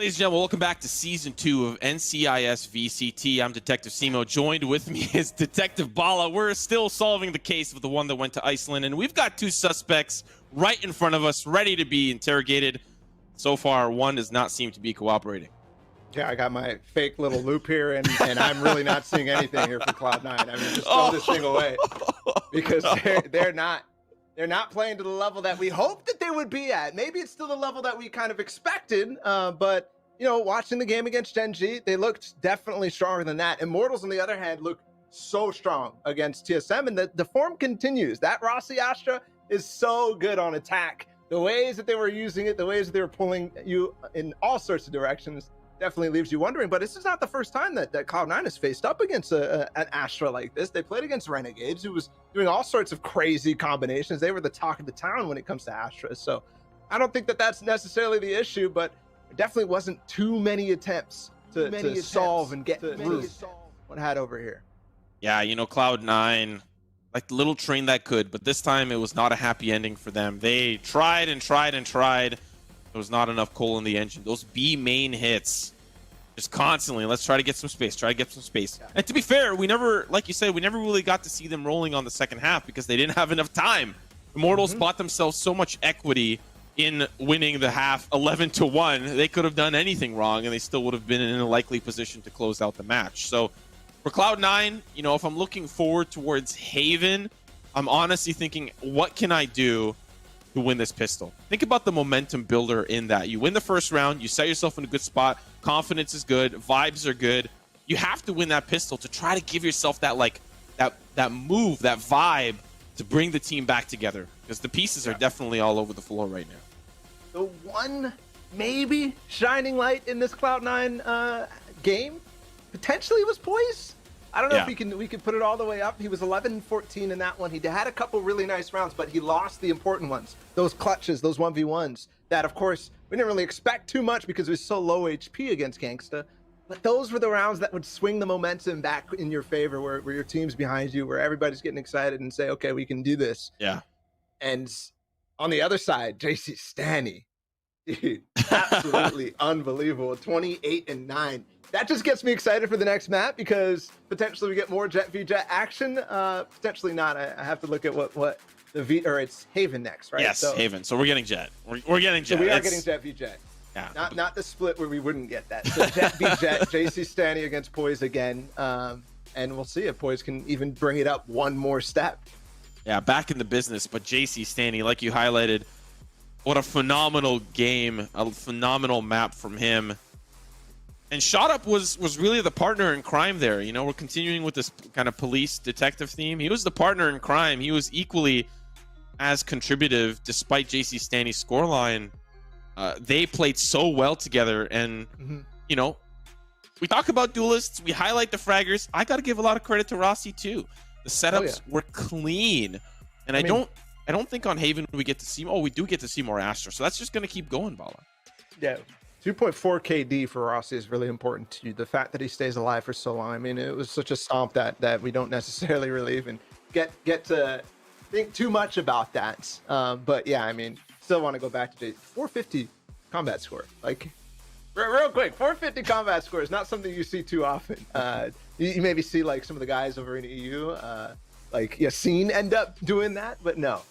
Ladies and gentlemen, welcome back to Season 2 of NCIS VCT. I'm Detective Simo. Joined with me is Detective Bala. We're still solving the case of the one that went to Iceland, and we've got two suspects right in front of us, ready to be interrogated. So far, one does not seem to be cooperating. Yeah, I got my fake little loop here, and I'm really not seeing anything here for Cloud9. I mean, just throw this thing away because they're not playing to the level that we hoped that they would be at. Maybe it's still the level that we kind of expected, but you know, watching the game against Gen G, they looked definitely stronger than that. Immortals, on the other hand, look so strong against TSM, and the form continues. That Rossi Astra is so good on attack. The ways that they were using it, the ways that they were pulling you in all sorts of directions, definitely leaves you wondering. But this is not the first time that Cloud9 has faced up against an Astra like this. They played against Renegades, who was doing all sorts of crazy combinations. They were the talk of the town when it comes to Astra. So I don't think that that's necessarily the issue, but there definitely wasn't too many attempts to solve and get through what I had over here. Yeah, you know, Cloud9, like the little train that could, but this time it was not a happy ending for them. They tried and tried and tried. There was not enough coal in the engine. Those B main hits, just constantly, let's try to get some space, Yeah. And to be fair, we never, like you said, we never really got to see them rolling on the second half because they didn't have enough time. Immortals bought themselves so much equity in winning the half 11-1. They could have done anything wrong and they still would have been in a likely position to close out the match. So for Cloud9, you know, if I'm looking forward towards Haven, I'm honestly thinking, what can I do to win this pistol? Think about the momentum builder in that. You win the first round, you set yourself in a good spot, confidence is good, vibes are good. You have to win that pistol to try to give yourself that, like, that move, that vibe to bring the team back together, because the pieces are definitely all over the floor right now. The one maybe shining light in this Cloud9 game potentially was Poise. I don't know if we can put it all the way up. He was 11-14 in that one. He had a couple really nice rounds, but he lost the important ones. Those clutches, those 1v1s that, of course, we didn't really expect too much because it was so low HP against Gangsta. But those were the rounds that would swing the momentum back in your favor, where your team's behind you, where everybody's getting excited and say, okay, we can do this. Yeah. And on the other side, JC Stanny, dude, absolutely unbelievable. 28-9. That just gets me excited for the next map because potentially we get more Jet v Jet action. Potentially not. I have to look at what the V, or it's Haven next, right? Yes, so, Haven. So we're getting Jet. We're getting Jet. So we are getting Jet v Jet. Yeah. Not the split where we wouldn't get that. So Jet v Jet, JC Stanny against Poise again. And we'll see if Poise can even bring it up one more step. Yeah, back in the business. But JC Stanny, like you highlighted, what a phenomenal game, a phenomenal map from him. And Shot Up was really the partner in crime there. You know, we're continuing with this kind of police detective theme. He was the partner in crime. He was equally as contributive despite JC Stanny's scoreline. They played so well together. And, you know, we talk about duelists. We highlight the fraggers. I got to give a lot of credit to Rossi, too. The setups were clean. And I don't think on Haven we get to see... Oh, we do get to see more Astra. So that's just going to keep going, Bala. Yeah. 2.4 KD for Rossi is really important to you. The fact that he stays alive for so long. I mean, it was such a stomp that we don't necessarily really even get to think too much about that. But yeah, I mean, still want to go back to 450 combat score. Like, real quick, 450 combat score is not something you see too often. You maybe see like some of the guys over in EU, like Yassine end up doing that, but no.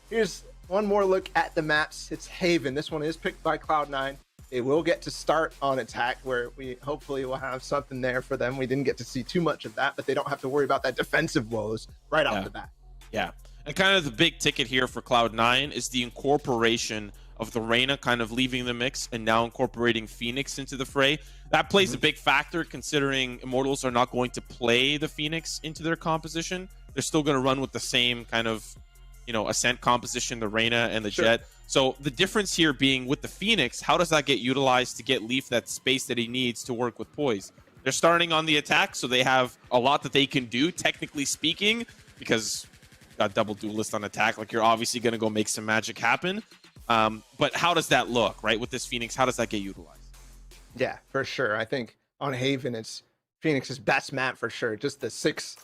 Here's one more look at the maps. It's Haven. This one is picked by Cloud9. They will get to start on attack, where we hopefully will have something there for them. We didn't get to see too much of that, but they don't have to worry about that defensive woes right off the bat. Yeah. And kind of the big ticket here for Cloud9 is the incorporation of the Reyna kind of leaving the mix and now incorporating Phoenix into the fray. That plays a big factor considering Immortals are not going to play the Phoenix into their composition. They're still going to run with the same kind of, you know, Ascent composition, the Reyna and the Jet. So the difference here being with the Phoenix, how does that get utilized to get Leaf that space that he needs to work with Poise? They're starting on the attack, so they have a lot that they can do, technically speaking, because got double duelist on attack. Like, you're obviously going to go make some magic happen. But how does that look, right? With this Phoenix, how does that get utilized? Yeah, for sure. I think on Haven, it's Phoenix's best map for sure. Just the six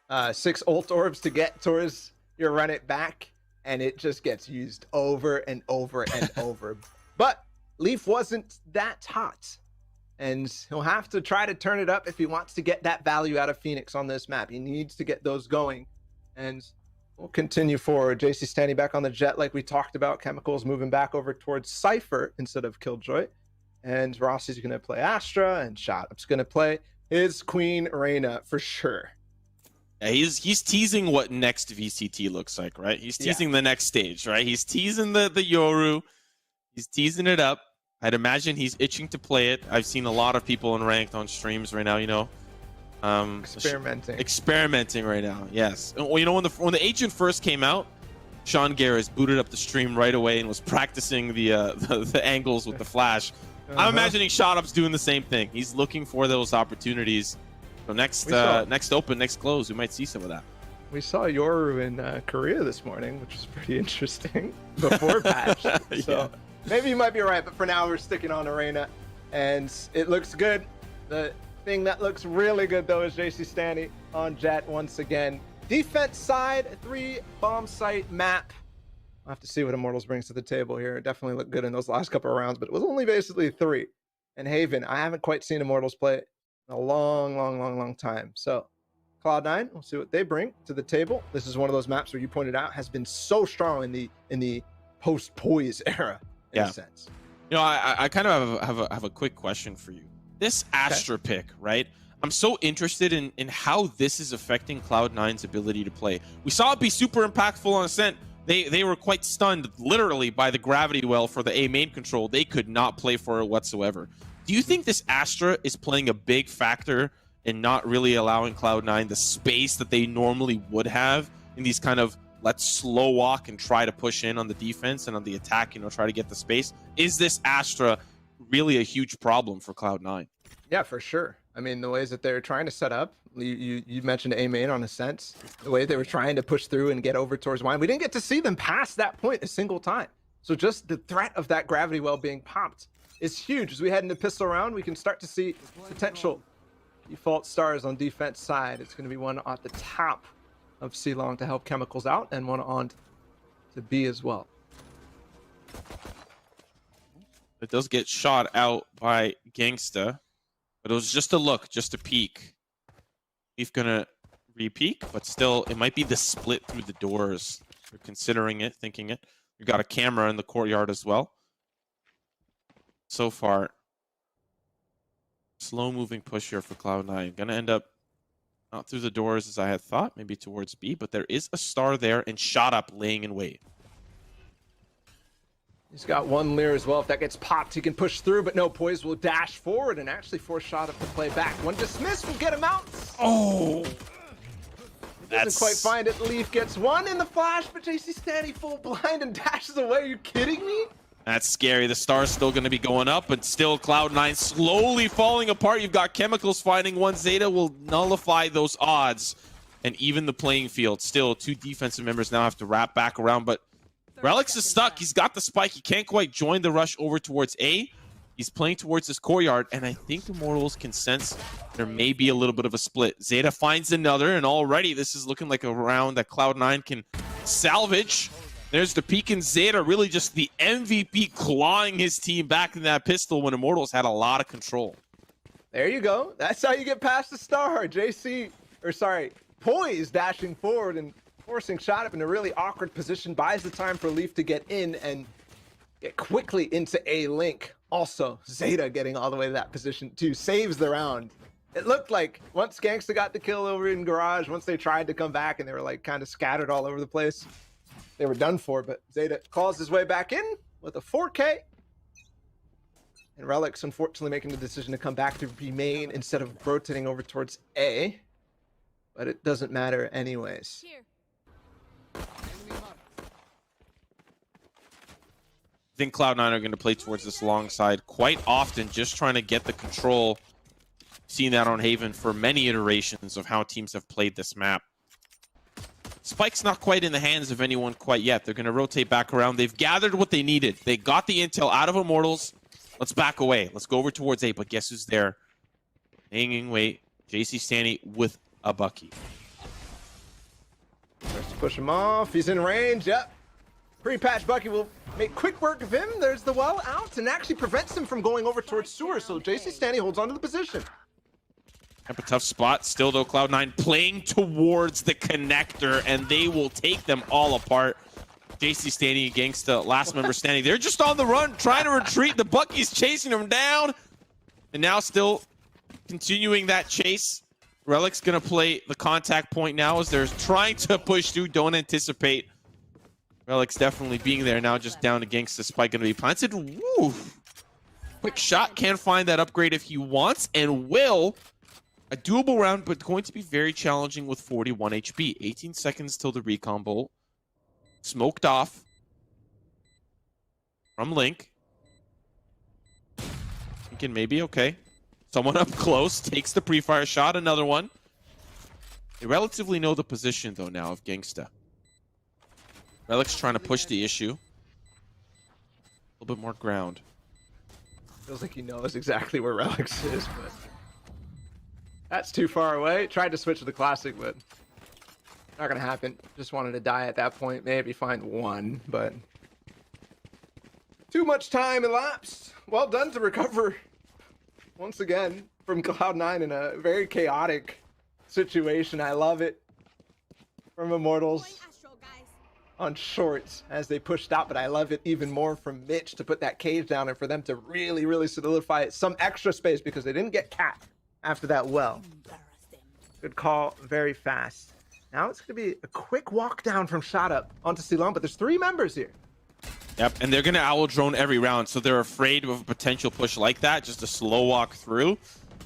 ult orbs to get towards your run it back, and it just gets used over and over and over. But Leaf wasn't that hot. And he'll have to try to turn it up if he wants to get that value out of Phoenix on this map. He needs to get those going. And we'll continue forward. JC standing back on the jet like we talked about. Chemicals moving back over towards Cypher instead of Killjoy. And Rossi's going to play Astra, and Shotup's going to play his Queen Reina for sure. Yeah, he's teasing what next VCT looks like, right? He's teasing the next stage, right? He's teasing the Yoru. He's teasing it up. I'd imagine he's itching to play it. I've seen a lot of people in ranked on streams right now, you know. Experimenting right now, yes. Well, you know, when the agent first came out, Sean Garris booted up the stream right away and was practicing the angles with the flash. I'm imagining Shotup's doing the same thing. He's looking for those opportunities. So next open, next close, we might see some of that. We saw Yoru in Korea this morning, which was pretty interesting before patch. So maybe you might be right, but for now we're sticking on Arena, and it looks good. The thing that looks really good though is JC Stanny on Jet once again. Defense side, 3 bomb site map. I'll have to see what Immortals brings to the table here. It definitely looked good in those last couple of rounds, but it was only basically 3. And Haven, I haven't quite seen Immortals play in a long time. So Cloud9, we'll see what they bring to the table. This is one of those maps where you pointed out has been so strong in the post-Poise era in a sense. You know, I kind of have a quick question for you. This Astra pick, right? I'm so interested in how this is affecting Cloud9's ability to play. We saw it be super impactful on Ascent. They were quite stunned, literally, by the gravity well for the A main control. They could not play for it whatsoever. Do you think this Astra is playing a big factor in not really allowing Cloud9 the space that they normally would have in these kind of let's slow walk and try to push in on the defense and on the attack, you know, try to get the space? Is this Astra really a huge problem for Cloud9? Yeah, for sure. I mean, the ways that they're trying to set up, you mentioned A main on Ascent, the way they were trying to push through and get over towards Wine. We didn't get to see them past that point a single time. So just the threat of that gravity well being popped is huge. As we head into pistol round, we can start to see potential default stars on defense side. It's going to be one at the top of C-Long to help Chemicals out, and one on to B as well. It does get shot out by Gangsta, but it was just a look, just a peek. He's gonna re-peek, but still, it might be the split through the doors. They're considering it, thinking it. We've got a camera in the courtyard as well. So far, slow-moving push here for Cloud9. Gonna end up not through the doors as I had thought, maybe towards B, but there is a star there and shot up laying in wait. He's got one Leer as well. If that gets popped, he can push through, but no, Poise will dash forward and actually force Shotup to play back. One dismiss will get him out. Oh! Doesn't quite find it. Leaf gets one in the flash, but JC Stanny full blind and dashes away. Are you kidding me? That's scary. The star's still going to be going up, but still Cloud9 slowly falling apart. You've got Chemicals finding one. Zeta will nullify those odds and even the playing field. Still, 2 defensive members now have to wrap back around, but Relix is stuck. He's got the spike. He can't quite join the rush over towards A. He's playing towards his courtyard, and I think Immortals can sense there may be a little bit of a split. Zeta finds another, and already this is looking like a round that Cloud9 can salvage. There's the peek in Zeta, really just the MVP clawing his team back in that pistol when Immortals had a lot of control. There you go. That's how you get past the star. Poise dashing forward and forcing Shotup in a really awkward position, buys the time for Leaf to get in and get quickly into A link. Also, Zeta getting all the way to that position too, saves the round. It looked like once Gangsta got the kill over in Garage, once they tried to come back and they were like kind of scattered all over the place, they were done for, but Zeta calls his way back in with a 4K. And Relix unfortunately making the decision to come back to B main instead of rotating over towards A. But it doesn't matter anyways. Here. I think Cloud9 are going to play towards this long side quite often, just trying to get the control. Seen that on Haven for many iterations of how teams have played this map. Spike's not quite in the hands of anyone quite yet. They're going to rotate back around. They've gathered what they needed. They got the intel out of Immortals. Let's back away. Let's go over towards A, but guess who's there? Hanging wait. JC Stanny with a Bucky. Tries to push him off. He's in range. Yep. Pre-patch Bucky will make quick work of him. There's the well out and actually prevents him from going over towards Sewer. So JC Stanny holds onto the position. Have a tough spot. Still, though, Cloud9 playing towards the connector, and they will take them all apart. JC Stanny and Gangsta, last member standing. They're just on the run, trying to retreat. The Bucky's chasing them down. And now still continuing that chase. Relic's going to play the contact point now as they're trying to push through. Don't anticipate Relic's definitely being there now, just down to Gangsta. Spike going to be planted. Woo! Quick shot. Can't find that upgrade if he wants and will. A doable round, but going to be very challenging with 41 HP. 18 seconds till the recon bolt. Smoked off from Link. Thinking maybe, okay. Someone up close takes the pre-fire shot. Another one. They relatively know the position, though, now of Gangsta. Relic's trying to push the issue. A little bit more ground. Feels like he knows exactly where Relics is, but that's too far away. Tried to switch to the classic, but not gonna happen. Just wanted to die at that point. Maybe find one, but too much time elapsed. Well done to recover once again from Cloud9 in a very chaotic situation. I love it from Immortals on shorts as they pushed out, but I love it even more from Mitch to put that cage down and for them to really, really solidify it. Some extra space because they didn't get capped after that well. Good call, very fast. Now it's going to be a quick walk down from shot up onto C9, but there's 3 members here. Yep, and they're going to owl drone every round, so they're afraid of a potential push like that, just a slow walk through.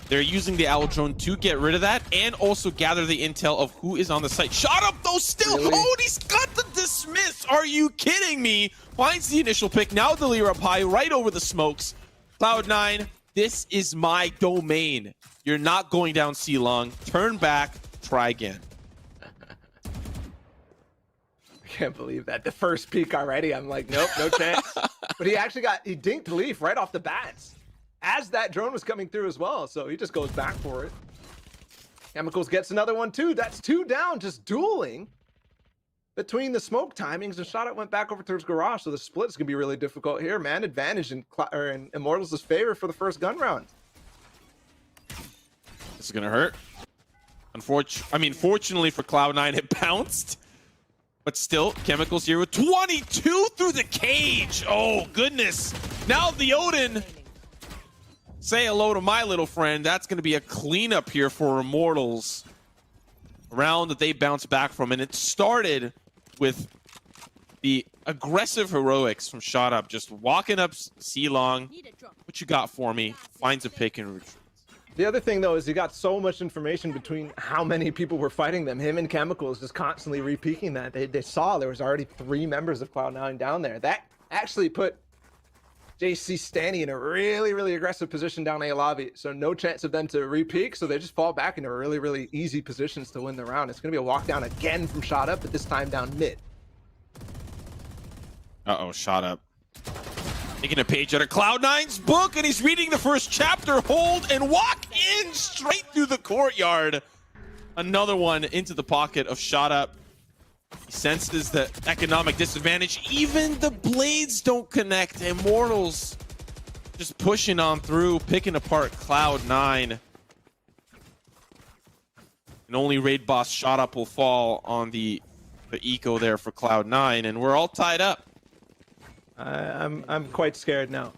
They're using the owl drone to get rid of that and also gather the intel of who is on the site. Shot up though, still Really? hold, he's got the dismiss. Are you kidding me? Finds the initial pick, now the Lear up high, right over the smokes. Cloud9, this is my domain. You're not going down C-Long. Turn back, try again. I can't believe that. The first peak already, I'm like, nope, no chance. But he dinked Leaf right off the bats as that drone was coming through as well. So he just goes back for it. Chemicals gets another one too. That's 2 down, just dueling between the smoke timings. And shot it went back over towards garage. So the split is going to be really difficult here. Man advantage in Immortals' favor for the first gun round. This is going to hurt. Fortunately for Cloud9, it bounced. But still, Chemicals here with 22 through the cage. Oh, goodness. Now the Odin. Say hello to my little friend. That's going to be a cleanup here for Immortals. A round that they bounce back from. And it started with the aggressive heroics from Shot Up. Just walking up C-Long. What you got for me? Finds a pick and retreats. The other thing, though, is you got so much information between how many people were fighting them. Him and Chemicals just constantly repeaking that. They saw there was already 3 members of Cloud9 down there. That actually put JC Stanny in a really, really aggressive position down A lobby. So no chance of them to re-peak. So they just fall back into really, really easy positions to win the round. It's going to be a walk down again from Shot Up, but this time down mid. Uh-oh, Shot Up. Taking a page out of Cloud9's book, and he's reading the first chapter. Hold and walk in straight through the courtyard. Another one into the pocket of Shot Up. He senses the economic disadvantage. Even the blades don't connect. Immortals just pushing on through, picking apart Cloud9. And only raid boss Shot Up will fall on the eco there for Cloud9, and we're all tied up. I'm quite scared now.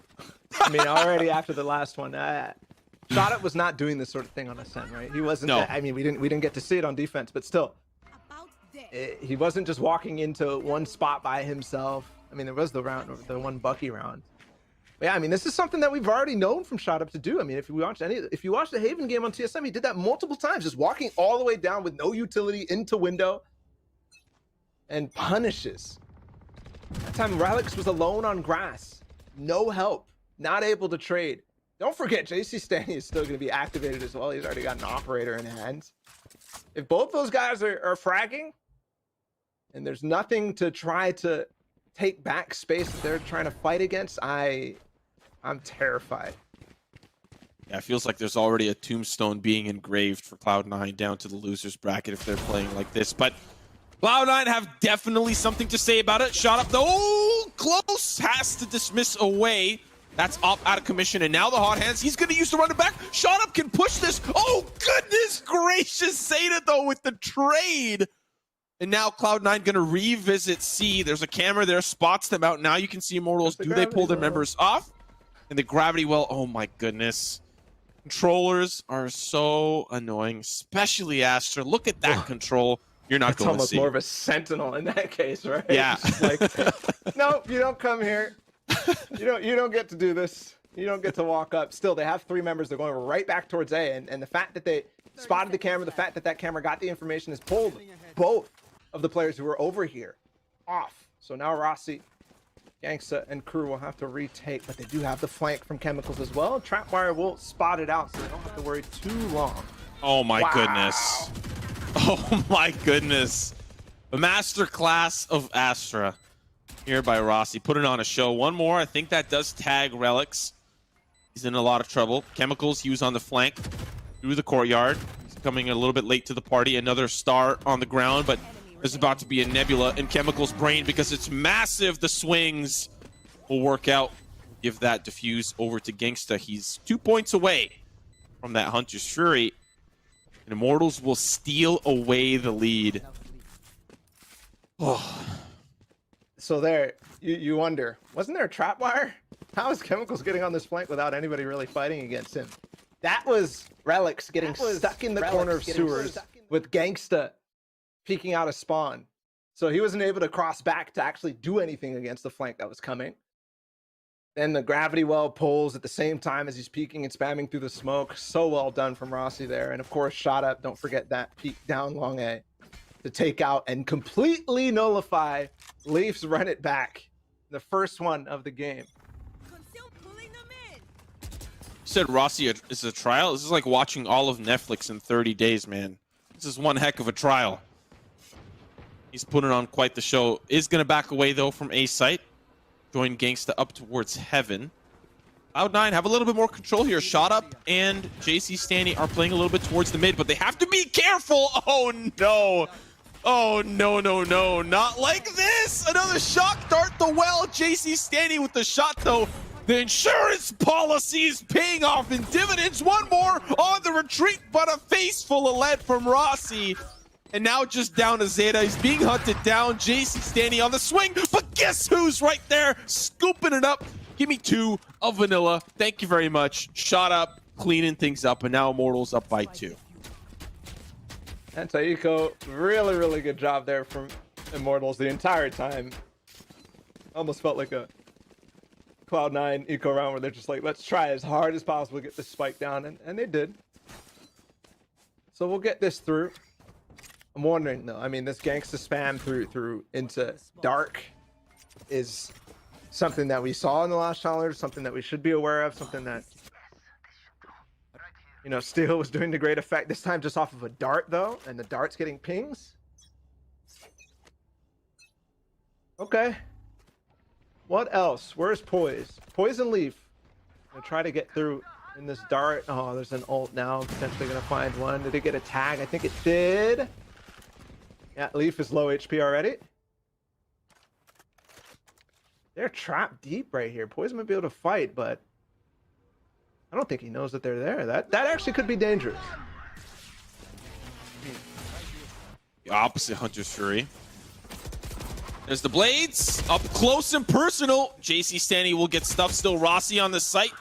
I mean, already after the last one, Shot Up was not doing this sort of thing on Ascent, right? He wasn't. No. I mean, we didn't get to see it on defense, but still, he wasn't just walking into one spot by himself. I mean, there was the one Bucky round. But yeah, I mean, this is something that we've already known from Shot Up to do. I mean, if you watch the Haven game on TSM, he did that multiple times, just walking all the way down with no utility into window and punishes. That time, Relics was alone on grass. No help. Not able to trade. Don't forget, JC Stanny is still going to be activated as well. He's already got an operator in hand. If both those guys are fragging, and there's nothing to try to take back space that they're trying to fight against, I'm terrified. Yeah, it feels like there's already a tombstone being engraved for Cloud9 down to the losers bracket if they're playing like this. But Cloud9 have definitely something to say about it. Shot Up though. close. Has to dismiss away. That's up out of commission, and now the hot hands. He's going to use the run it back. Shot up can push this. Oh, goodness gracious. Zeta, though, with the trade. And now Cloud9 going to revisit C. There's a camera there, spots them out. Now you can see Immortals. Do they pull their members off? And the gravity well, oh my goodness. Controllers are so annoying, especially Astra. Look at that control. You're not going to see. It's almost more of a sentinel in that case, right? Yeah. Like, no, you don't come here. You don't get to do this. You don't get to walk up. Still, they have 3 members. They're going right back towards A. And the fact that they spotted the camera, the fact that that camera got the information has pulled both of the players who were over here off. So now Rossi, Gangsta, and crew will have to retake, but they do have the flank from Chemicals as well. Trapwire will spot it out, so they don't have to worry too long. Oh my goodness. Oh my goodness. The masterclass of Astra here by Rossi. Putting on a show. One more. I think that does tag Relics. He's in a lot of trouble. Chemicals, he was on the flank through the courtyard. He's coming a little bit late to the party. Another star on the ground, but there's about to be a nebula in Chemicals' brain because it's massive. The swings will work out. Give that diffuse over to Gangsta. He's 2 points away from that Hunter's Fury. And Immortals will steal away the lead. Oh. So there, you wonder, wasn't there a trapwire? How is Chemicals getting on this flank without anybody really fighting against him? That was Relics getting stuck in the corner of sewers with Gangsta peeking out of spawn. So he wasn't able to cross back to actually do anything against the flank that was coming. Then the gravity well pulls at the same time as he's peeking and spamming through the smoke. So well done from Rossi there. And of course, shot up. Don't forget that peek down long A to take out and completely nullify Leafs run it back. The first one of the game. You said Rossi is a trial? This is like watching all of Netflix in 30 days, man. This is one heck of a trial. He's putting on quite the show. Is going to back away, though, from A site. Join Gangsta up towards Heaven. Cloud9 have a little bit more control here. Shot Up and JC Stanley are playing a little bit towards the mid, but they have to be careful. Oh, no. Oh, no, no, no. Not like this. Another shock dart the well. JC Stanley with the shot, though. The insurance policy is paying off in dividends. One more on the retreat, but a face full of lead from Rossi. And now just down to Zeta. He's being hunted down. JC standing on the swing. But guess who's right there? Scooping it up. Give me 2 of Vanilla. Thank you very much. Shot Up, cleaning things up. And now Immortals up by 2. And Taiko, really, really good job there from Immortals the entire time. Almost felt like a Cloud9 eco round where they're just like, let's try as hard as possible to get this spike down. And they did. So we'll get this through. I'm wondering though, I mean, this gangsta spam through into dark is something that we saw in the last challenge, something that we should be aware of, something that, you know, Steel was doing to great effect this time just off of a dart though, and the dart's getting pings. Okay. What else? Where's Poise? Poison Leaf. Gonna try to get through in this dart. Oh, there's an ult now. Potentially gonna find one. Did it get a tag? I think it did. Yeah, Leaf is low HP already. They're trapped deep right here. Poison might be able to fight, but I don't think he knows that they're there. That actually could be dangerous. The opposite Hunter's Fury. There's the blades. Up close and personal. JC Stanley will get stuffed still. Rossi on the site.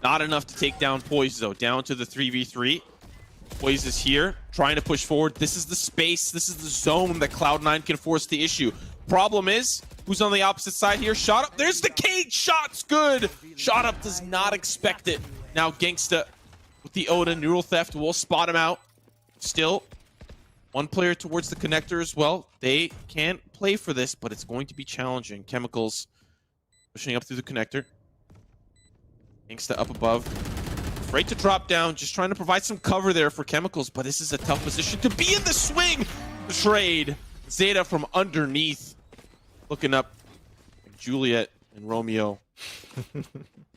Not enough to take down Poise, though. Down to the 3v3. Poise is here, trying to push forward. This is the space. This is the zone that Cloud9 can force the issue. Problem is, who's on the opposite side here? Shot Up. There's the cage. Shot's good. Shot Up does not expect it. Now Gangsta with the Oda. Neural Theft will spot him out. Still, one player towards the connector as well. They can't play for this, but it's going to be challenging. Chemicals pushing up through the connector. Gangsta up above. Afraid to drop down. Just trying to provide some cover there for Chemicals, but this is a tough position to be in the swing. The trade. Zeta from underneath. Looking up like Juliet and Romeo.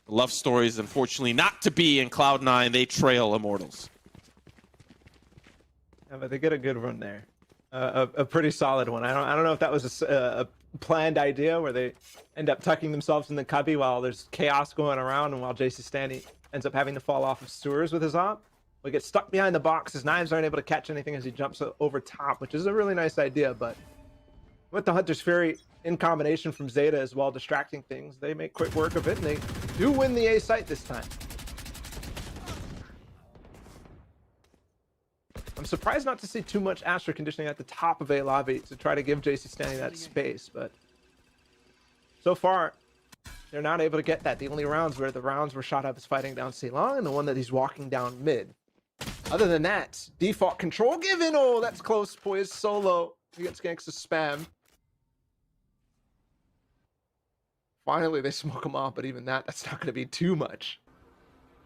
Love stories, unfortunately, not to be in Cloud9. They trail Immortals. Yeah, but they get a good run there. A pretty solid one. I don't know if that was a planned idea where they end up tucking themselves in the cubby while there's chaos going around, and while JC Stanley ends up having to fall off of sewers with his op. We get stuck behind the box. His knives aren't able to catch anything as he jumps over top, which is a really nice idea. But with the Hunter's Fury in combination from Zeta as well, distracting things, they make quick work of it, and they do win the A site this time. I'm surprised not to see too much Astra conditioning at the top of A lobby to try to give JC Stanley that space, but so far they're not able to get that. The only rounds where the rounds were shot up is fighting down C long, and the one that he's walking down mid. Other than that, default control given. Oh, that's close. Poise solo. He gets Gangsta spam. Finally, they smoke him off, but even that's not going to be too much.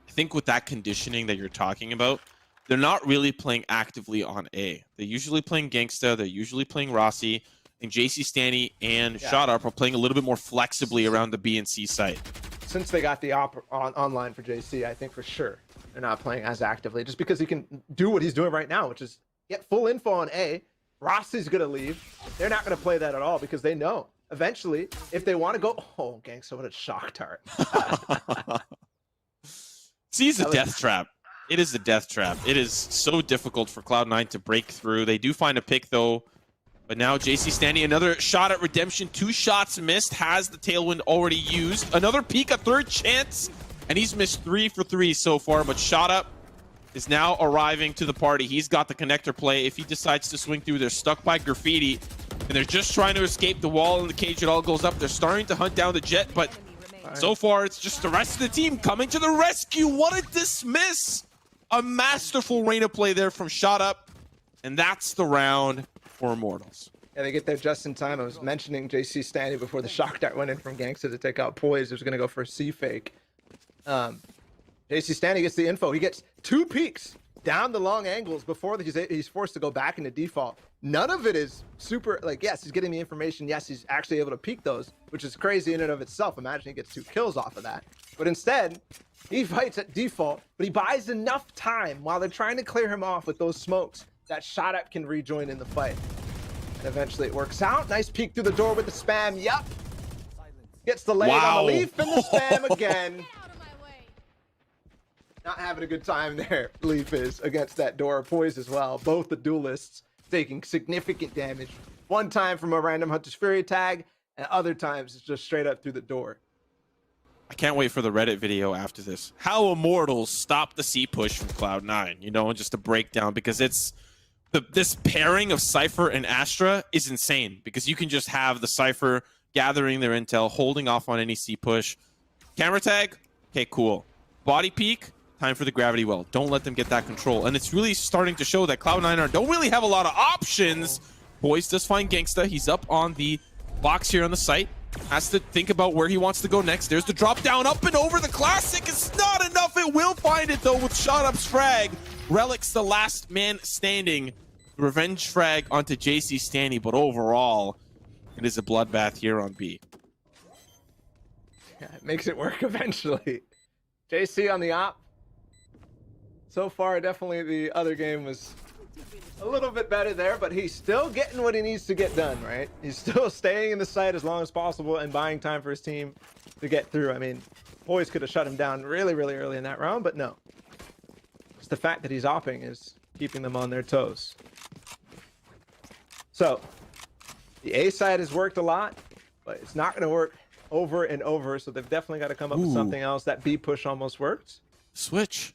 I think with that conditioning that you're talking about, they're not really playing actively on A. They're usually playing Gangsta, they're usually playing Rossi, and JC Stanley and Shot Up are playing a little bit more flexibly around the B and C site. Since they got the op online for JC, I think for sure they're not playing as actively, just because he can do what he's doing right now, which is get full info on A. Rossi's going to leave. They're not going to play that at all because they know eventually if they want to go, oh, Gangsta, what a shock tart. See, it's a death trap. It is a death trap. It is so difficult for Cloud9 to break through. They do find a pick, though. But now JC Stanley, another shot at redemption. 2 shots missed. Has the tailwind already used. Another peek, a third chance. And he's missed 3 for 3 so far. But Shot Up is now arriving to the party. He's got the connector play. If he decides to swing through, they're stuck by Graffiti. And they're just trying to escape the wall in the cage. It all goes up. They're starting to hunt down the Jet. But so far, it's just the rest of the team coming to the rescue. What a dismiss! A masterful Reyna play there from Shot Up, and that's the round for Immortals. Yeah, they get there just in time. I was mentioning JC Stanley before the shock dart went in from Gangsta to take out Poise. He was going to go for a C fake. JC Stanley gets the info. He gets 2 peeks down the long angles before he's forced to go back into default. None of it is super, like, yes, he's getting the information. Yes, he's actually able to peek those, which is crazy in and of itself. Imagine he gets 2 kills off of that. But instead, he fights at default, but he buys enough time while they're trying to clear him off with those smokes that Shot Up can rejoin in the fight. And eventually it works out. Nice peek through the door with the spam. Yup. Gets the leg on the leaf and the spam again. Not having a good time there, Leaf is, against that door. Poise as well. Both the duelists taking significant damage. One time from a random Hunter's Fury tag, and other times it's just straight up through the door. I can't wait for the Reddit video after this. How Immortals stop the C push from Cloud9, you know, and just a breakdown, because it's this pairing of Cypher and Astra is insane, because you can just have the Cypher gathering their intel, holding off on any C push. Camera tag, okay, cool. Body peek, time for the gravity well. Don't let them get that control. And it's really starting to show that Cloud9 don't really have a lot of options. Boys does find Gangsta. He's up on the box here on the site. Has to think about where he wants to go next. There's the drop down, up and over. The classic is not enough. It will find it, though, with Shot Up's frag. Relic's the last man standing. Revenge frag onto JC Stanley, but overall, it is a bloodbath here on B. Yeah, it makes it work eventually. JC on the op. So far, definitely the other game was a little bit better there, but he's still getting what he needs to get done, right? He's still staying in the site as long as possible and buying time for his team to get through. I mean, Boys could have shut him down really, really early in that round, but no. It's the fact that he's opping is keeping them on their toes. So, the A side has worked a lot, but it's not going to work over and over, so they've definitely got to come up with something else. That B push almost worked. Switch.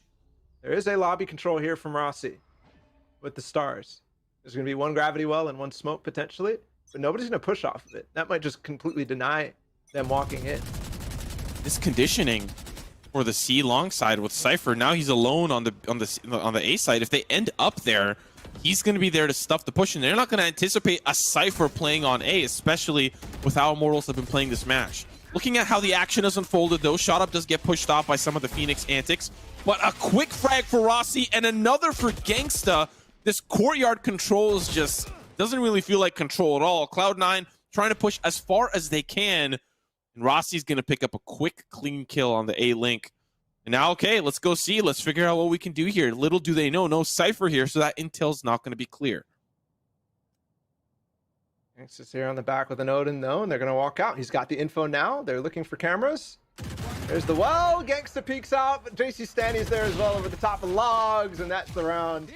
There is a lobby control here from Rossi with the stars. There's going to be 1 gravity well and 1 smoke potentially, but nobody's going to push off of it. That might just completely deny them walking in. This conditioning for the C long side with Cypher, now he's alone on the A side. If they end up there, he's going to be there to stuff the push, and they're not going to anticipate a Cypher playing on A, especially with how Immortals have been playing this match. Looking at how the action has unfolded, though, Shot Up does get pushed off by some of the Phoenix antics, but a quick frag for Rossi and another for Gangsta. This courtyard control is just doesn't really feel like control at all. Cloud9 trying to push as far as they can, and Rossi's going to pick up a quick, clean kill on the A link. And now, okay, let's go see. Let's figure out what we can do here. Little do they know, no Cypher here, so that intel's not going to be clear. Nexus here on the back with an Odin though, and they're gonna walk out. He's got the info now. They're looking for cameras. There's the well. Gangsta peeks out, but JC Stanny's there as well over the top of logs, and that's the round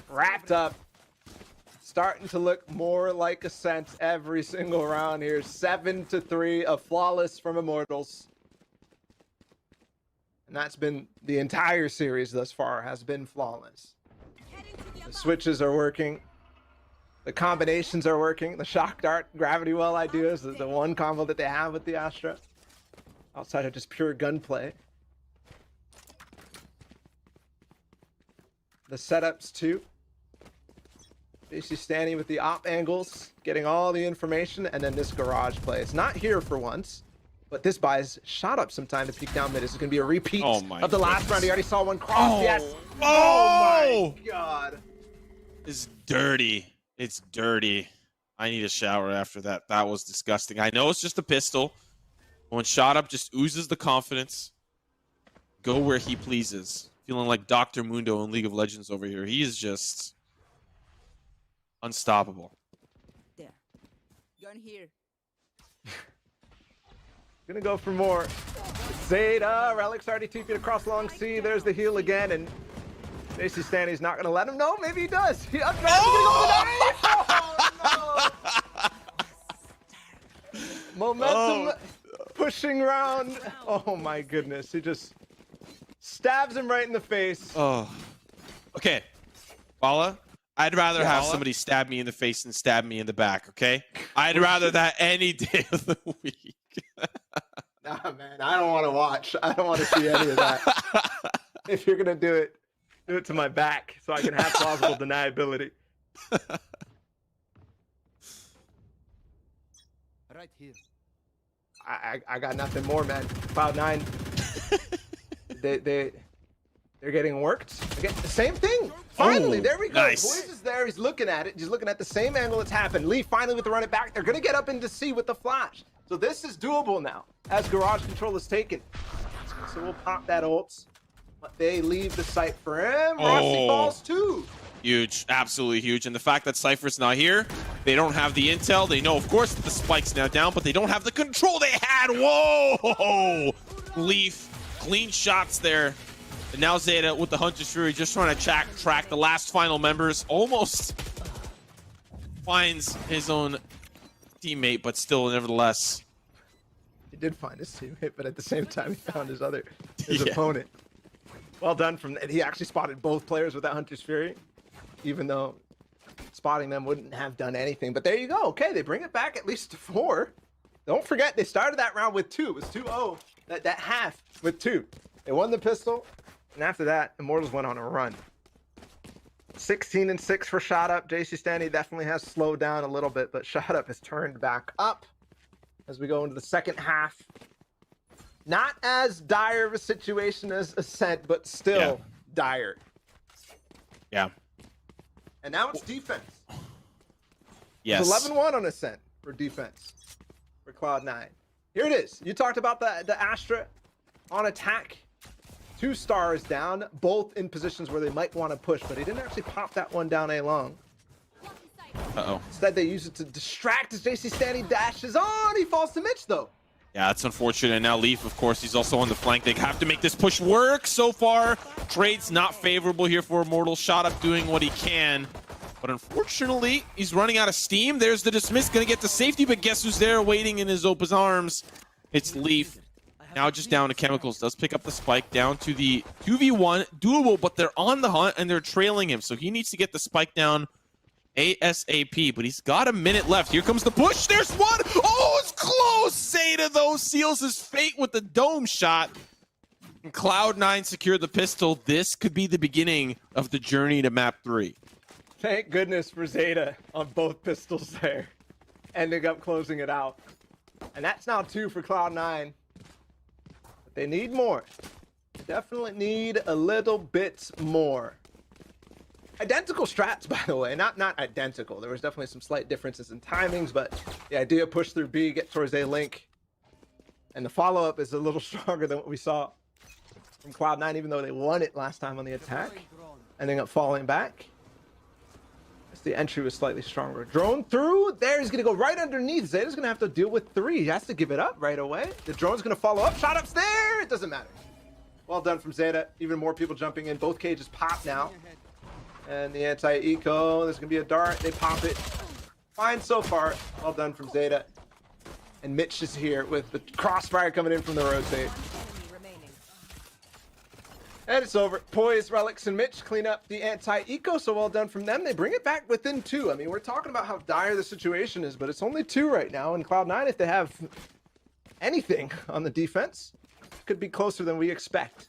wrapped up. Starting to look more like Ascent every single round here. 7-3, a flawless from Immortals. And that's been the entire series thus far, has been flawless. The switches are working. The combinations are working. The shock dart, gravity well ideas is the one combo that they have with the Astra. Outside of just pure gunplay. The setups too. JC standing with the op angles, getting all the information, and then this garage play. It's not here for once, but this buys shot up some time to peek down mid. This is going to be a repeat of the last round. He already saw one cross. Yes. Oh my God. It's dirty. It's dirty. I need a shower after that. That was disgusting. I know it's just a pistol. When shot up just oozes the confidence. Go where he pleases. Feeling like Dr. Mundo in League of Legends over here. He is just unstoppable. There. Gun here. Gonna go for more. Zeta, Relic's already TP'd across long C. There's the heal again, and JC Stanny's not gonna let him know. Maybe he does. He up gonna go with the knife. Oh, no. Momentum pushing round. Oh my goodness. He just stabs him right in the face. Oh. Okay. Bala, I'd rather have somebody stab me in the face than stab me in the back, okay? I'd rather that any day of the week. Nah, man, I don't want to watch. I don't want to see any of that. If you're going to do it to my back so I can have plausible deniability. Right here. I got nothing more, man. Cloud9, they're getting worked. Again, the same thing. Finally, there we go. Nice. Boys is there. He's looking at it. He's looking at the same angle that's happened. Lee finally with the run it back. They're going to get up into C with the flash. So this is doable now as garage control is taken. So we'll pop that ult. But they leave the site for him. Rossi falls too. Huge. Absolutely huge. And the fact that Cypher's not here, they don't have the intel. They know, of course, that the spike's now down, but they don't have the control they had. Whoa! Leaf. Clean shots there. And now Zeta with the Hunter's Fury just trying to track the last final members. Almost finds his own teammate, but still, nevertheless. He did find his teammate, but at the same time, he found his opponent. Well done from that. He actually spotted both players with that Hunter's Fury, even though spotting them wouldn't have done anything. But there you go. Okay, they bring it back at least to 4. Don't forget, they started that round with 2. It was 2-0. That half with 2. They won the pistol, and after that, Immortals went on a run. 16-6 for Shot Up. JC Stanny definitely has slowed down a little bit, but Shot Up has turned back up as we go into the second half. Not as dire of a situation as Ascent, but still dire. Yeah. And now it's defense. Yes. It's 11-1 on Ascent for defense for Cloud9. Here it is. You talked about the Astra on attack. 2 stars down, both in positions where they might want to push, but he didn't actually pop that one down A long. Uh-oh. Instead, they use it to distract as JC Stanny dashes on. He falls to Mitch, though. Yeah, that's unfortunate. And now Leaf, of course, he's also on the flank. They have to make this push work so far. Trade's not favorable here for Immortal. Shot Up doing what he can. But unfortunately, he's running out of steam. There's the dismiss, gonna get to safety, but guess who's there waiting in his open arms? It's Leaf. Now just down to Chemicals. Does pick up the spike down to the 2v1. Doable, but they're on the hunt and they're trailing him. So he needs to get the spike down ASAP, but he's got a minute left. Here comes the push. There's one. Oh, it's close. Zeta, though, seals his fate with the dome shot. And Cloud9 secured the pistol. This could be the beginning of the journey to map 3. Thank goodness for Zeta on both pistols there. Ending up closing it out. And that's now 2 for Cloud9. But they need more. Definitely need a little bit more. Identical strats, by the way. Not identical. There was definitely some slight differences in timings, but the idea of push through B, get towards A link. And the follow-up is a little stronger than what we saw from Cloud9, even though they won it last time on the attack. Ending up falling back. the entry was slightly stronger. Drone through. There, he's going to go right underneath. Zeta's going to have to deal with 3. He has to give it up right away. The drone's going to follow up. Shot up's there. It doesn't matter. Well done from Zeta. Even more people jumping in. Both cages pop now. And the anti-eco. There's going to be a dart. They pop it. Fine so far. Well done from Zeta. And Mitch is here with the crossfire coming in from the rotate. And it's over. Poise, Relics, and Mitch clean up the anti-eco, so well done from them. They bring it back within 2. I mean, we're talking about how dire the situation is, but it's only 2 right now. And Cloud9, if they have anything on the defense, could be closer than we expect.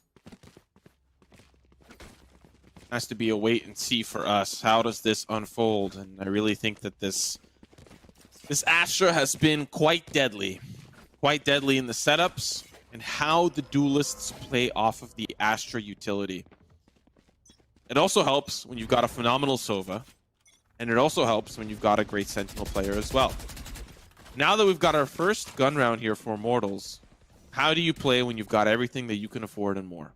Has to be a wait and see for us. How does this unfold? And I really think that this Astra has been quite deadly. Quite deadly in the setups. And how the duelists play off of the Astra utility. It also helps when you've got a phenomenal Sova, and it also helps when you've got a great Sentinel player as well. Now that we've got our first gun round here for Immortals, how do you play when you've got everything that you can afford and more?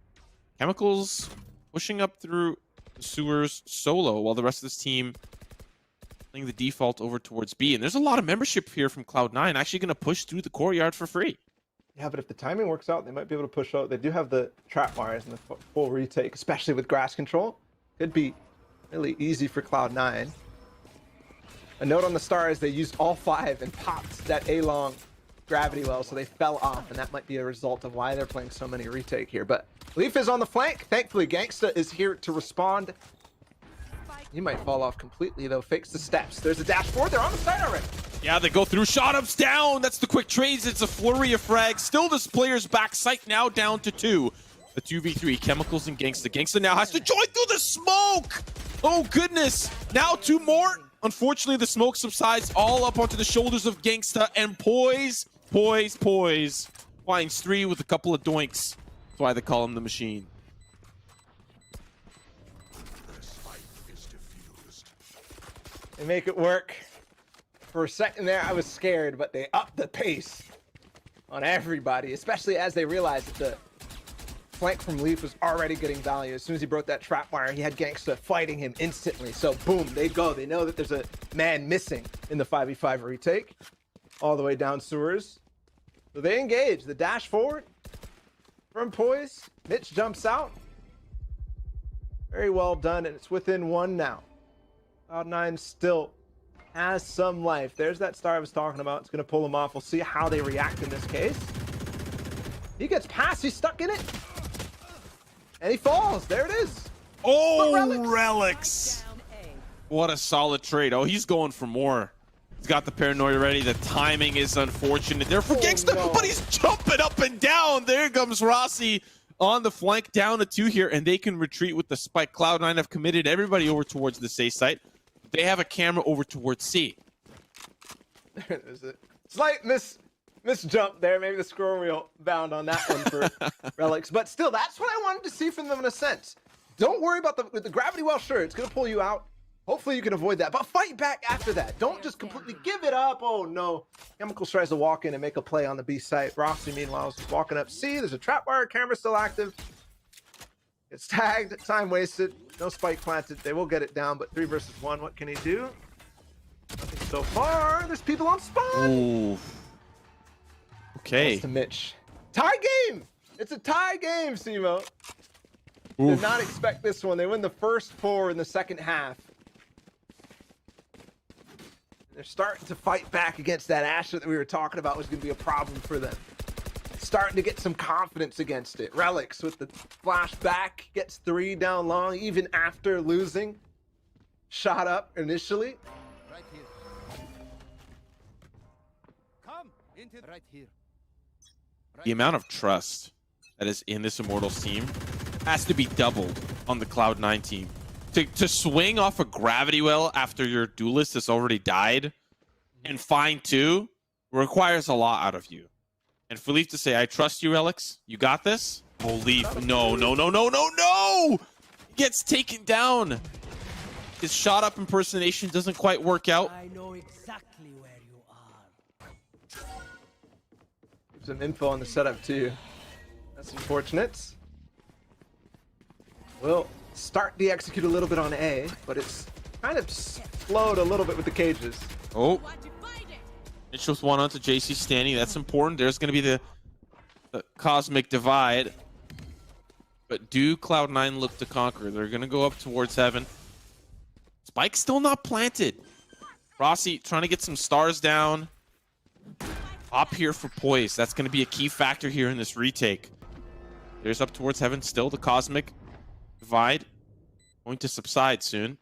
Chemicals pushing up through the sewers solo, while the rest of this team playing the default over towards B. And there's a lot of membership here from Cloud9 actually going to push through the courtyard for free. Yeah, but if the timing works out, they might be able to push out. They do have the trap wires and the full retake, especially with grass control. Could be really easy for Cloud9. A note on the stars, they used all 5 and popped that A-long gravity well, so they fell off, and that might be a result of why they're playing so many retake here. But Leaf is on the flank. Thankfully, Gangsta is here to respond. He might fall off completely, though. Fakes the steps. There's a dash forward. They're on the side already. Yeah, they go through. Shot ups down. That's the quick trades. It's a flurry of frags. Still this player's back. Sight now down to 2. The 2v3. Chemicals and Gangsta. Gangsta now has to join through the smoke. Oh, goodness. Now 2 more. Unfortunately, the smoke subsides all up onto the shoulders of Gangsta. And Poise. Finds 3 with a couple of doinks. That's why they call him the machine. They make it work. For a second there, I was scared, but they upped the pace on everybody, especially as they realized that the flank from Leaf was already getting value. As soon as he broke that trap wire, he had Gangsta fighting him instantly. So boom, they go. They know that there's a man missing in the 5v5 retake. All the way down sewers. So they engage. The dash forward from Poise. Mitch jumps out. Very well done, and it's within 1 now. Cloud9 still has some life. There's that star I was talking about. It's going to pull him off. We'll see how they react in this case. He gets past. He's stuck in it. And he falls. There it is. Oh, Relics. What a solid trade. Oh, he's going for more. He's got the paranoia ready. The timing is unfortunate there for Gangsta, no. But he's jumping up and down. There comes Rossi on the flank down to 2 here, and they can retreat with the spike. Cloud9 have committed everybody over towards the safe site. They have a camera over towards C. There's a slight miss jump there. Maybe the scroll wheel bound on that one for Relics. But still, that's what I wanted to see from them in a sense. Don't worry about the gravity well. Sure, it's going to pull you out. Hopefully you can avoid that. But fight back after that. Don't just completely give it up. Oh, no. Chemicals tries to walk in and make a play on the B site. Rossi, meanwhile, is walking up C. There's a trap wire. Camera still active. It's tagged. Time wasted. No spike planted. They will get it down, but 3 versus 1. What can he do? Nothing so far. There's people on spawn. Ooh. Okay. To Mitch. Tie game. It's a tie game, Simo. Did not expect this one. They win the first 4 in the second half. They're starting to fight back against that Astra that we were talking about was going to be a problem for them. Starting to get some confidence against it. Relics with the flash back, gets 3 down long, even after losing. Shot up initially. Right here. Come into right here. The amount of trust that is in this Immortals team has to be doubled on the Cloud9 team. To swing off a gravity well after your duelist has already died and find 2 requires a lot out of you. And for Leaf to say, I trust you, Relics. You got this? Oh, Leaf. No. Gets taken down. His shot up impersonation doesn't quite work out. I know exactly where you are. Give some info on the setup, too. That's unfortunate. We'll start the execute a little bit on A, but it's kind of split overflowed a little bit with the cages. Oh. It's just one onto JC standing. That's important. There's going to be the cosmic divide. But do Cloud9 look to conquer? They're going to go up towards heaven. Spike's still not planted. Rossi trying to get some stars down. Up here for Poise. That's going to be a key factor here in this retake. There's up towards heaven still. The cosmic divide going to subside soon.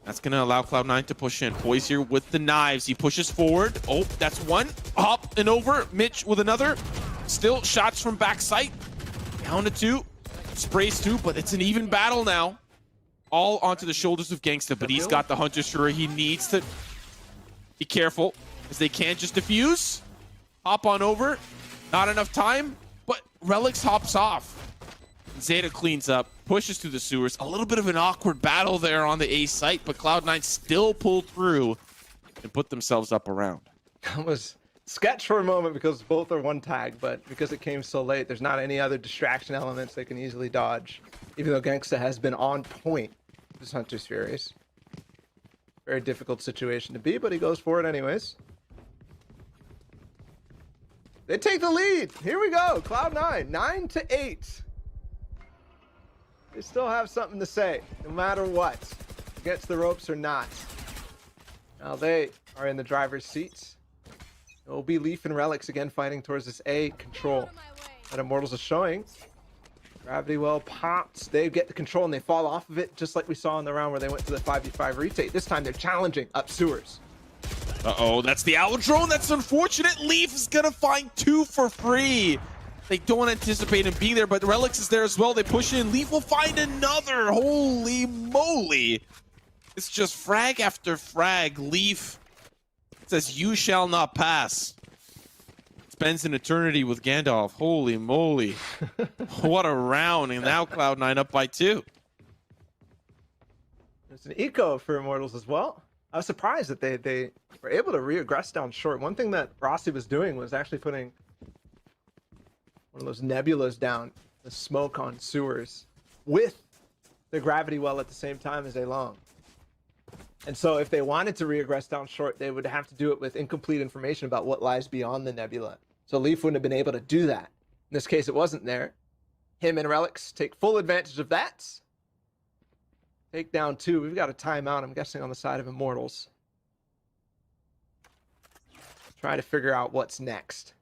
That's going to allow Cloud9 to push in. Poise here with the knives. He pushes forward. Oh, that's one. Up and over. Mitch with another. Still shots from backside. Down to 2. Sprays 2, but it's an even battle now. All onto the shoulders of Gangsta, but he's got the Hunter Shura. He needs to be careful, as they can't just defuse. Hop on over. Not enough time, but Relics hops off. Zeta cleans up, pushes through the sewers. A little bit of an awkward battle there on the A site, but Cloud9 still pulled through and put themselves up around. That was sketch for a moment because both are one tag, but because it came so late, there's not any other distraction elements they can easily dodge. Even though Gangsta has been on point with his Hunter's Furies. Very difficult situation to be, but he goes for it anyways. They take the lead. Here we go. Cloud9, 9-8. They still have something to say, no matter what. Against the ropes or not. Now they are in the driver's seats. It will be Leaf and Relics again fighting towards this A control that Immortals is showing. Gravity well pops. They get the control and they fall off of it, just like we saw in the round where they went to the 5v5 retake. This time they're challenging up sewers. Uh-oh, that's the owl drone. That's unfortunate. Leaf is going to find 2 for free. They don't anticipate him being there, but Relics is there as well. They push in. Leaf will find another. Holy moly. It's just frag after frag. Leaf says, "You shall not pass." Spends an eternity with Gandalf. Holy moly. What a round. And now Cloud9 up by 2. There's an eco for Immortals as well. I was surprised that they were able to reaggress down short. One thing that Rossi was doing was actually putting one of those nebulas down, the smoke on sewers, with the gravity well at the same time as A-Long. And so if they wanted to reaggress down short, they would have to do it with incomplete information about what lies beyond the nebula. So Leaf wouldn't have been able to do that. In this case, it wasn't there. Him and Relics take full advantage of that. Take down 2. We've got a timeout, I'm guessing, on the side of Immortals. Try to figure out what's next.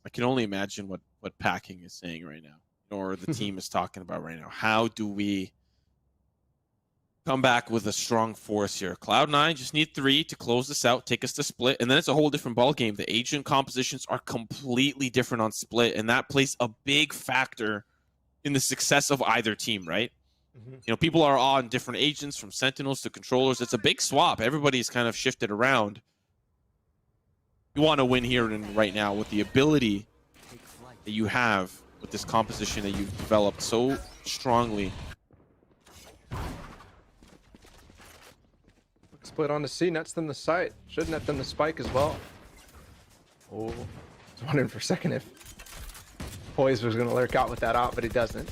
I can only imagine what Packing is saying right now, or the team is talking about right now. How do we come back with a strong force here? Cloud9 just need 3 to close this out, take us to split, and then it's a whole different ball game. The agent compositions are completely different on split, and that plays a big factor in the success of either team, right? You know, people are on different agents, from Sentinels to Controllers. It's a big swap. Everybody's kind of shifted around. You want to win here and right now with the ability that you have with this composition that you've developed so strongly. Split on the C, nets them the site. Should net them the spike as well. Oh, I was wondering for a second if Poise was going to lurk out with that out, but he doesn't.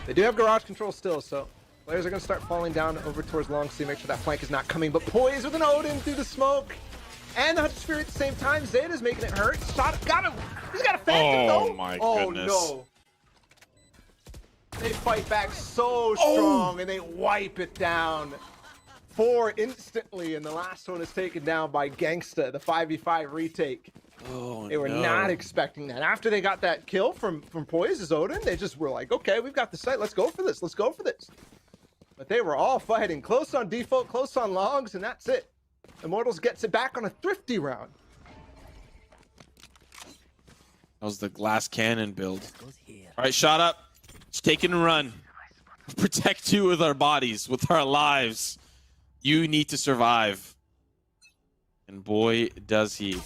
They do have garage control still, so players are going to start falling down over towards long C. Make sure that flank is not coming, but Poise with an Odin through the smoke. And the Hunter Spirit at the same time. Zeta's making it hurt. Shot, got him. He's got a phantom though. Oh my goodness. Oh no. They fight back so strong and they wipe it down. 4 instantly, and the last one is taken down by Gangsta, the 5v5 retake. Oh, they were not expecting that. After they got that kill from Poise's Odin, they just were like, okay, we've got the site. Let's go for this. Let's go for this. But they were all fighting close on default, close on logs, and that's it. Immortals gets it back on a thrifty round. That was the glass cannon build. All right, shot up. Just take it and run. Protect you with our bodies, with our lives. You need to survive. And boy, does he.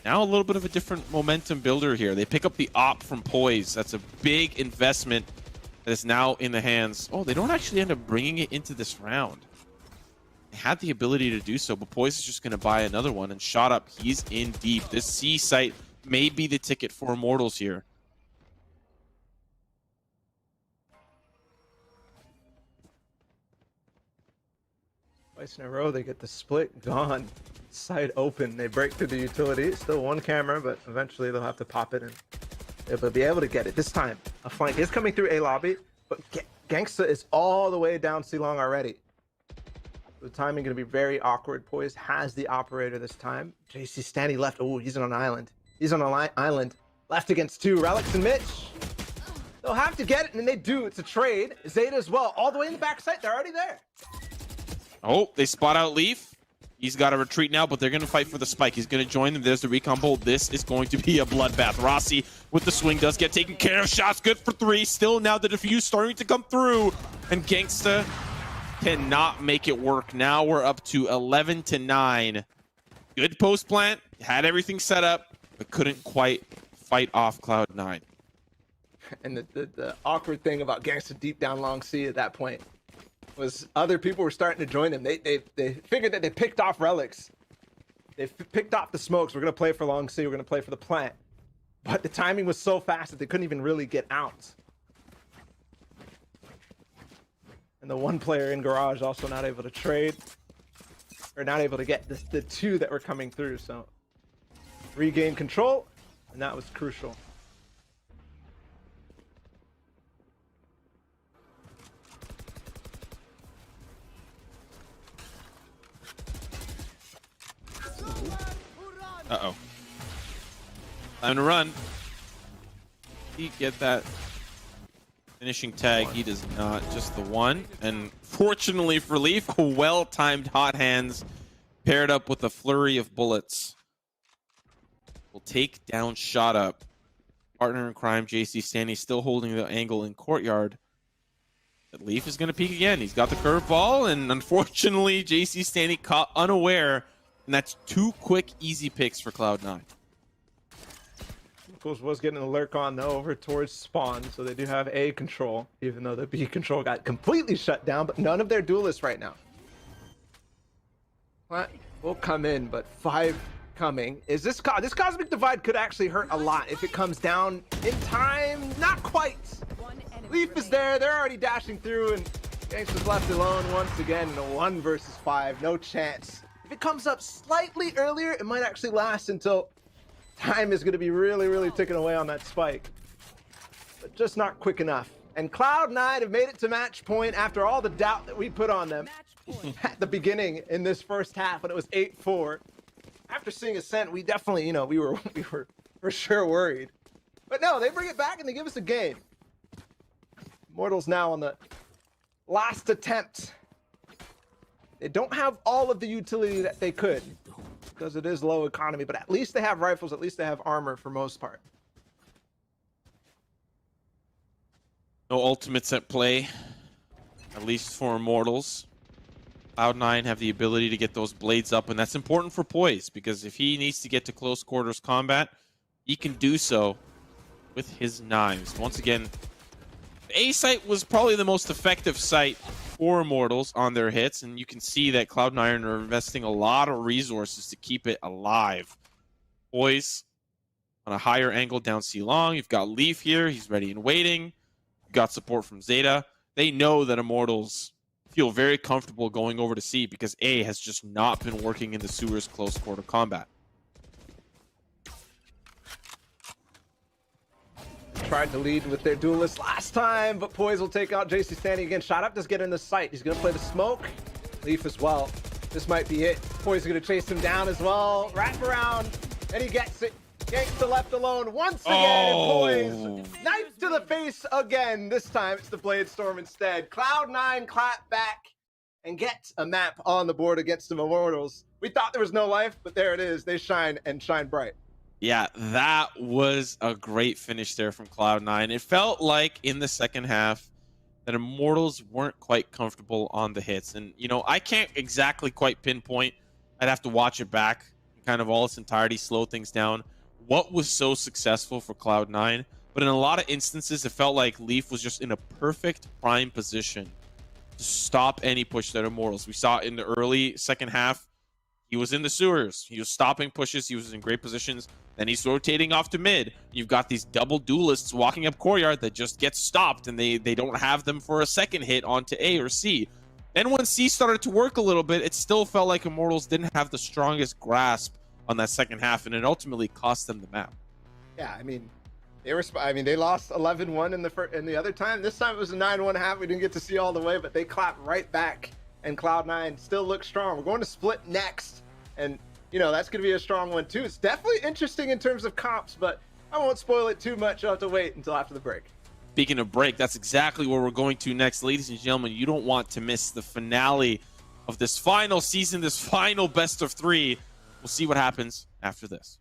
Now a little bit of a different momentum builder here. They pick up the op from Poise. That's a big investment that is now in the hands. Oh, they don't actually end up bringing it into this round. They had the ability to do so, but Poise is just going to buy another one. And shot up, he's in deep. This C site may be the ticket for Immortals here. Twice in a row, they get the split gone. Side open. They break through the utility. Still one camera, but eventually they'll have to pop it in. They'll be able to get it. This time, a flank is coming through A lobby, but Gangsta is all the way down C long already. The timing going to be very awkward. Poise has the operator this time. JC Stanny left. Oh, he's on an island. He's on an island. Left against two. Relics and Mitch. They'll have to get it, and they do. It's a trade. Zeta as well. All the way in the backside. They're already there. Oh, they spot out Leaf. He's got to retreat now, but they're going to fight for the spike. He's going to join them. There's the recon bolt. This is going to be a bloodbath. Rossi with the swing does get taken care of. Shots good for 3. Still now the defuse starting to come through. And Gangsta cannot make it work. Now we're up to 11-9. Good post plant. Had everything set up, but couldn't quite fight off Cloud9. And the awkward thing about Gangsta deep down long C at that point was other people were starting to join them. They figured that they picked off relics. They picked off the smokes. We're going to play for long C. We're going to play for the plant. But the timing was so fast that they couldn't even really get out. And the one player in garage also not able to trade. Or not able to get the two that were coming through. So regain control. And that was crucial. Uh-oh. Time to run. He get that finishing tag. He does not. Just the one. And fortunately for Leaf, a well-timed hot hands paired up with a flurry of bullets will take down shot up. Partner in crime, JC Stanny, still holding the angle in courtyard. But Leaf is going to peek again. He's got the curveball, and unfortunately, JC Stanny caught unaware. And that's 2 quick, easy picks for Cloud9. Of course, was getting a lurk on though over towards spawn, so they do have A control, even though the B control got completely shut down. But none of their duelists right now. What will come in, but 5 coming. Is this cosmic divide could actually hurt a lot if it comes down in time? Not quite. Leaf is there. They're already dashing through, and Gangsta's left alone once again in a 1 versus 5. No chance. If it comes up slightly earlier, it might actually last until time is going to be really ticking away on that spike. But just not quick enough. And Cloud9 have made it to match point after all the doubt that we put on them at the beginning in this first half when it was 8-4. After seeing Ascent, we definitely, we were for sure worried. But no, they bring it back and they give us a game. Immortals now on the last attempt. They don't have all of the utility that they could because it is low economy, but at least they have rifles, at least they have armor for most part. No ultimates at play, at least for Immortals. Cloud9 have the ability to get those blades up, and that's important for Poise because if he needs to get to close quarters combat, he can do so with his knives. Once again, the A site was probably the most effective site for Immortals on their hits, and you can see that Cloud9 are investing a lot of resources to keep it alive. Poise on a higher angle down C long. You've got Leaf here. He's ready and waiting. You've got support from Zeta. They know that Immortals feel very comfortable going over to C because A has just not been working in the sewers close quarter combat. Tried to lead with their duelist last time, but Poise will take out JC Stanny again. Shot up does get in the sight. He's going to play the smoke. Leaf as well. This might be it. Poise is going to chase him down as well. Wrap around, and he gets it. Gangsta left alone once again. Poise, knife to the face again. This time it's the Blade Storm instead. Cloud9 clap back and get a map on the board against the Immortals. We thought there was no life, but there it is. They shine and shine bright. Yeah, that was a great finish there from Cloud9. It felt like in the second half that Immortals weren't quite comfortable on the hits. And, I can't exactly quite pinpoint. I'd have to watch it back in kind of all its entirety, slow things down. What was so successful for Cloud9? But in a lot of instances, it felt like Leaf was just in a perfect prime position to stop any push that Immortals. We saw it in the early second half. He was in the sewers. He was stopping pushes. He was in great positions. Then he's rotating off to mid. You've got these double duelists walking up courtyard that just get stopped, and they don't have them for a second hit onto A or C. Then when C started to work a little bit, it still felt like Immortals didn't have the strongest grasp on that second half, and it ultimately cost them the map. Yeah, I mean, they lost 11-1 in the other time. This time it was a 9-1 half. We didn't get to see all the way, but they clapped right back, and Cloud9 still looks strong. We're going to split next, and you know that's going to be a strong one too. It's definitely interesting in terms of comps, but I won't spoil it too much. I'll have to wait until after the break. Speaking of break, that's exactly where we're going to next. Ladies and gentlemen, you don't want to miss the finale of this final season, this final best of 3. We'll see what happens after this.